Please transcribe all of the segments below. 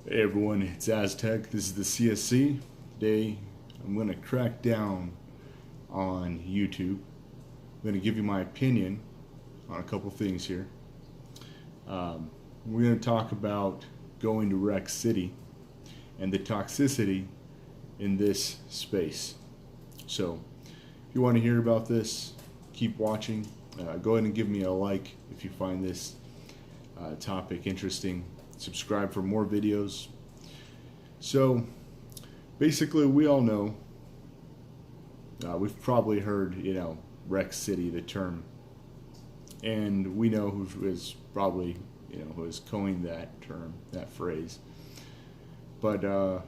Hey everyone, it's Aztec. This is the CSC. Today I'm going to crack down on YouTube. I'm going to give you my opinion on a couple things here. We're going to talk about going to Rekt City and the toxicity in this space. So if you want to hear about this, keep watching. Go ahead and give me a like if you find this topic interesting. Subscribe for more videos. So basically, we all know, we've probably heard, Rekt City, the term, and we know who is probably, who has coined that term, that phrase. But I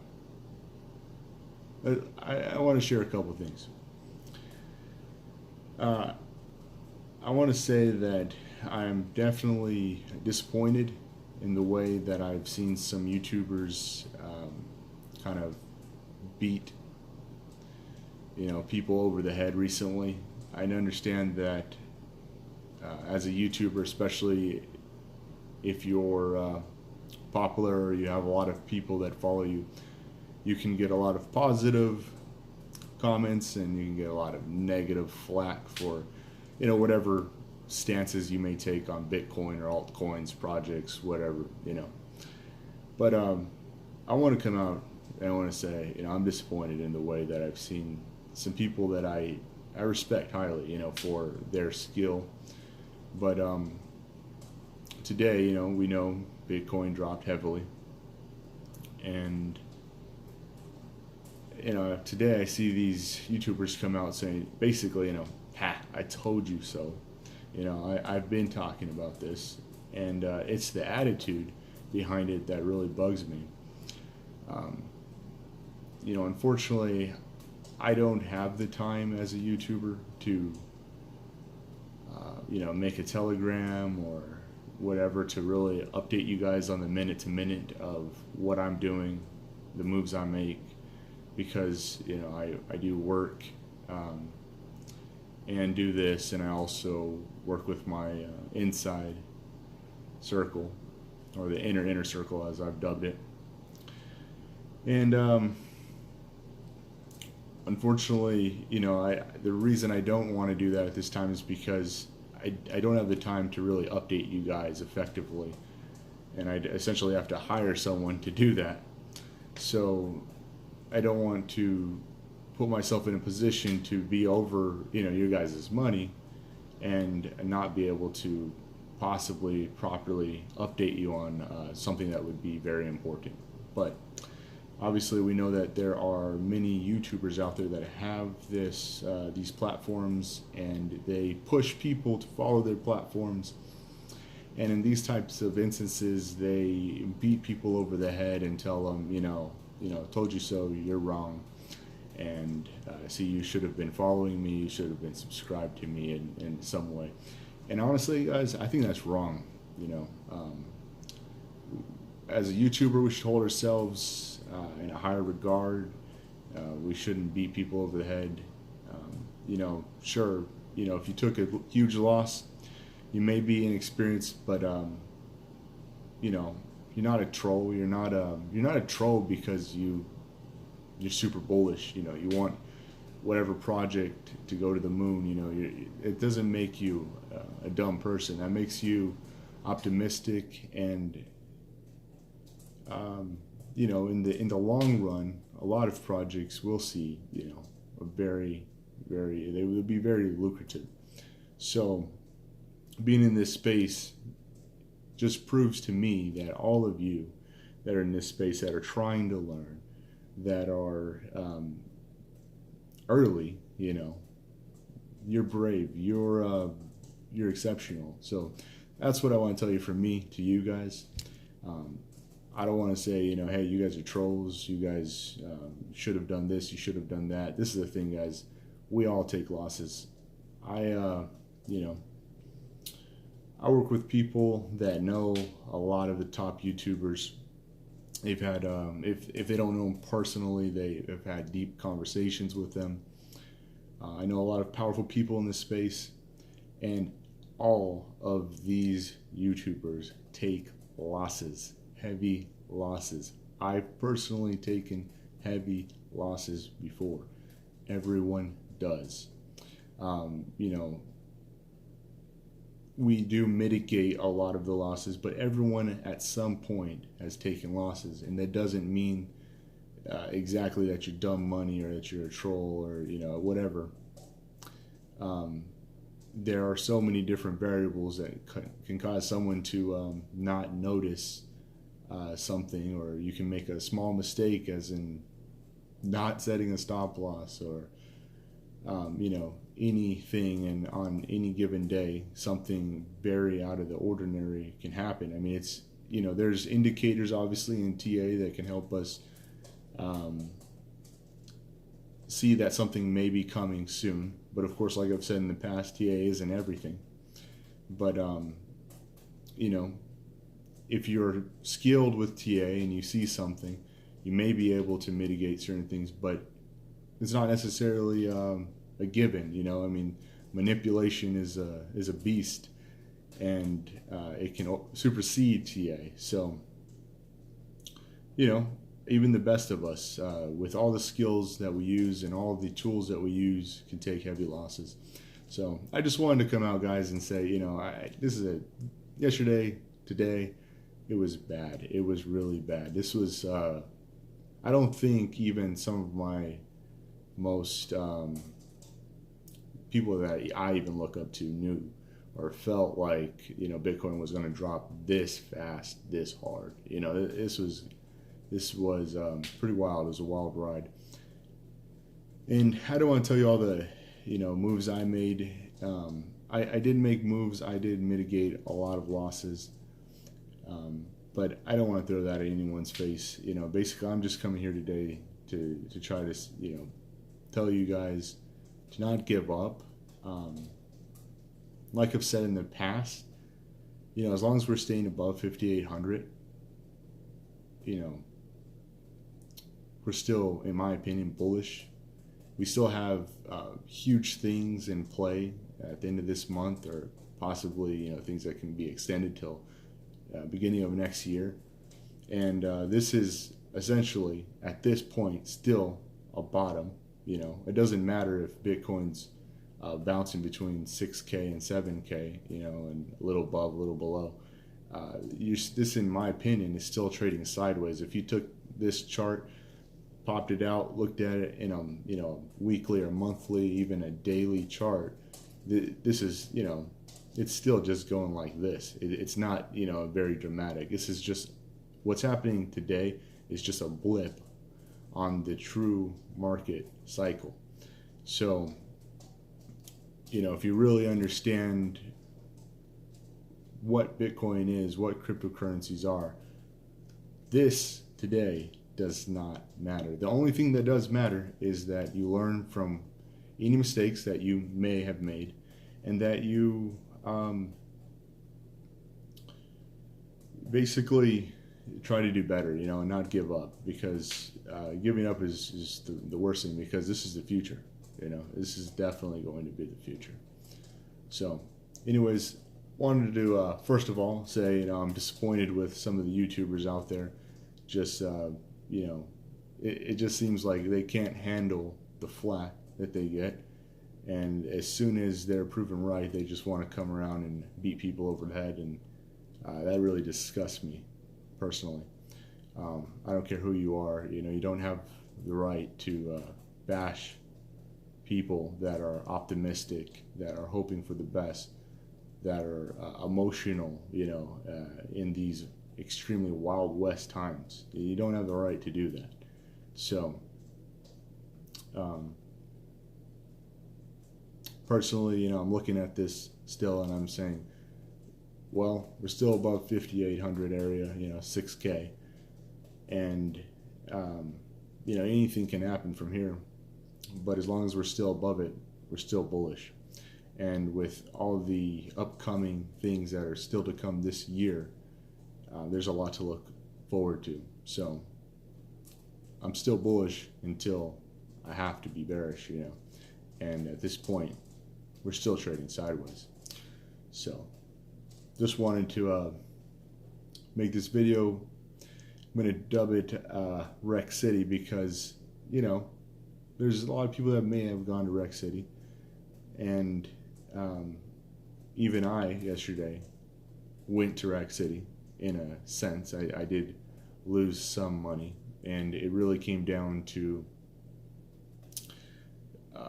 want to share a couple things. I want to say that I'm definitely disappointed in the way that I've seen some YouTubers kind of beat people over the head recently. I understand that as a YouTuber, especially if you're popular or you have a lot of people that follow you, you can get a lot of positive comments and you can get a lot of negative flack for whatever stances you may take on Bitcoin or altcoins, projects, whatever, But I want to come out and I want to say, I'm disappointed in the way that I've seen some people that I respect highly, for their skill. But today, we know Bitcoin dropped heavily. And, today I see these YouTubers come out saying, basically, ha, I told you so. I've been talking about this, and it's the attitude behind it that really bugs me. Unfortunately, I don't have the time as a YouTuber to, make a telegram or whatever to really update you guys on the minute-to-minute of what I'm doing, the moves I make, because, I do work, and do this, and I also work with my inside circle, or the inner circle as I've dubbed it. And unfortunately, the reason I don't want to do that at this time is because I don't have the time to really update you guys effectively, and I essentially have to hire someone to do that. So I don't want to put myself in a position to be over, your guys' money and not be able to possibly properly update you on something that would be very important. But obviously we know that there are many YouTubers out there that have these platforms, and they push people to follow their platforms. And in these types of instances, they beat people over the head and tell them, told you so, you're wrong. And see, you should have been following me, you should have been subscribed to me in some way. And honestly, guys, I think that's wrong. As a YouTuber, we should hold ourselves in a higher regard. We shouldn't beat people over the head. Sure, if you took a huge loss, you may be inexperienced, but you're not a troll. You're not a troll because you're super bullish. You want whatever project to go to the moon. It doesn't make you a dumb person. That makes you optimistic, and in the long run, a lot of projects will see a they will be very lucrative. So being in this space just proves to me that all of you that are in this space, that are trying to learn, that are early, you're brave, you're exceptional. So that's what I want to tell you from me to you guys. I don't want to say, hey, you guys are trolls, you guys should have done this, you should have done that. This is the thing, guys, we all take losses. I work with people that know a lot of the top YouTubers. They've had, if they don't know them personally, they have had deep conversations with them. I know a lot of powerful people in this space, and all of these YouTubers take losses, heavy losses, I've personally taken heavy losses before. Everyone does. You know, we do mitigate a lot of the losses, but everyone at some point has taken losses, and that doesn't mean exactly that you're dumb money or that you're a troll or, you know, whatever. There are so many different variables that can cause someone to not notice something, or you can make a small mistake, as in not setting a stop loss, or you know, anything, and on any given day something very out of the ordinary can happen. I mean, it's, you know, there's indicators obviously in TA that can help us see that something may be coming soon, but of course, like I've said in the past, TA isn't everything. But you know, if you're skilled with TA and you see something, you may be able to mitigate certain things, but it's not necessarily a given. You know, I mean, manipulation is a beast, and it can supersede TA. So, you know, even the best of us, with all the skills that we use and all the tools that we use, can take heavy losses. So I just wanted to come out, guys, and say, you know, this is yesterday, today, it was bad. It was really bad. This was, I don't think even some of my most people that I even look up to knew or felt like, you know, Bitcoin was going to drop this fast, this hard. You know, this was pretty wild. It was a wild ride. And I don't want to tell you all the, you know, moves I made. I did make moves. I did mitigate a lot of losses. But I don't want to throw that at anyone's face. You know, basically, I'm just coming here today to try to, you know, tell you guys to not give up. Like I've said in the past, you know, as long as we're staying above 5,800, you know, we're still, in my opinion, bullish. We still have huge things in play at the end of this month, or possibly, you know, things that can be extended till beginning of next year. And this is essentially, at this point, still a bottom. You know, it doesn't matter if Bitcoin's bouncing between 6K and 7K, you know, and a little above, a little below. This, in my opinion, is still trading sideways. If you took this chart, popped it out, looked at it in a, you know, weekly or monthly, even a daily chart, this is, you know, it's still just going like this. It's not, you know, very dramatic. This is just, what's happening today is just a blip on the true market cycle. So, you know, if you really understand what Bitcoin is, what cryptocurrencies are, this today does not matter. The only thing that does matter is that you learn from any mistakes that you may have made, and that you basically try to do better, you know, and not give up, because giving up is the worst thing, because this is the future. You know, this is definitely going to be the future. So anyways, wanted to first of all say, you know, I'm disappointed with some of the YouTubers out there. Just you know, it just seems like they can't handle the flack that they get, and as soon as they're proven right, they just want to come around and beat people over the head, and that really disgusts me personally. I don't care who you are, you know, you don't have the right to bash people that are optimistic, that are hoping for the best, that are emotional, you know, in these extremely Wild West times. You don't have the right to do that. So, personally, you know, I'm looking at this still, and I'm saying, well, we're still above 5,800 area, you know, 6K, and you know, anything can happen from here. But as long as we're still above it, we're still bullish. And with all the upcoming things that are still to come this year, there's a lot to look forward to. So I'm still bullish until I have to be bearish, you know. And at this point, we're still trading sideways. So just wanted to make this video, I'm going to dub it Rekt City because, you know, there's a lot of people that may have gone to Rekt City. And even I, yesterday, went to Rekt City in a sense. I did lose some money. And it really came down to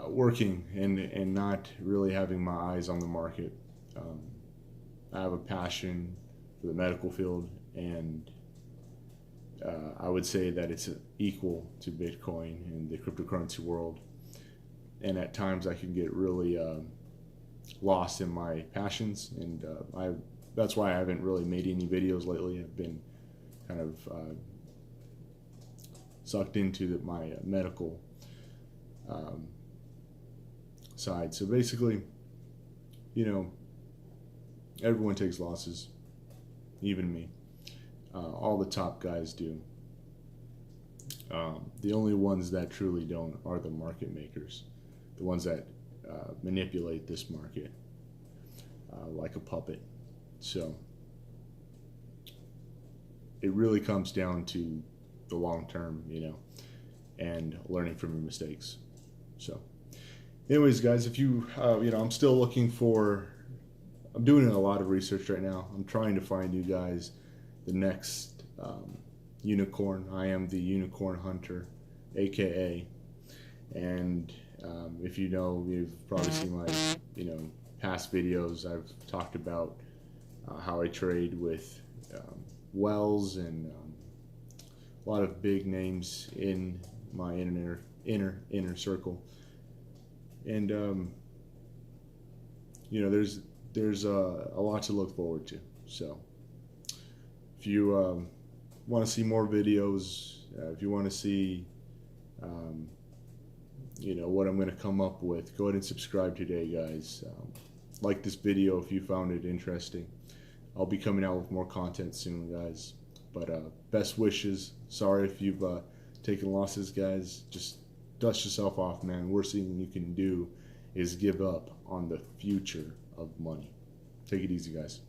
working and not really having my eyes on the market. I have a passion for the medical field, and I would say that it's equal to Bitcoin in the cryptocurrency world. And at times I can get really lost in my passions, and that's why I haven't really made any videos lately. I've been kind of sucked into my medical side. So basically, you know, everyone takes losses, even me. All the top guys do. The only ones that truly don't are the market makers, the ones that manipulate this market like a puppet. So it really comes down to the long term, you know, and learning from your mistakes. So anyways, guys, if you, you know, I'm still looking for, I'm doing a lot of research right now. I'm trying to find you guys the next unicorn. I am the unicorn hunter, aka. And if you know, you've probably seen my, you know, past videos. I've talked about how I trade with Wells and a lot of big names in my inner circle. And you know, there's a lot to look forward to. So if you want to see more videos, if you want to see you know, what I'm going to come up with, go ahead and subscribe today, guys. Like this video if you found it interesting. I'll be coming out with more content soon, guys. But best wishes. Sorry if you've taken losses, guys. Just dust yourself off, man. Worst thing you can do is give up on the future of money. Take it easy, guys.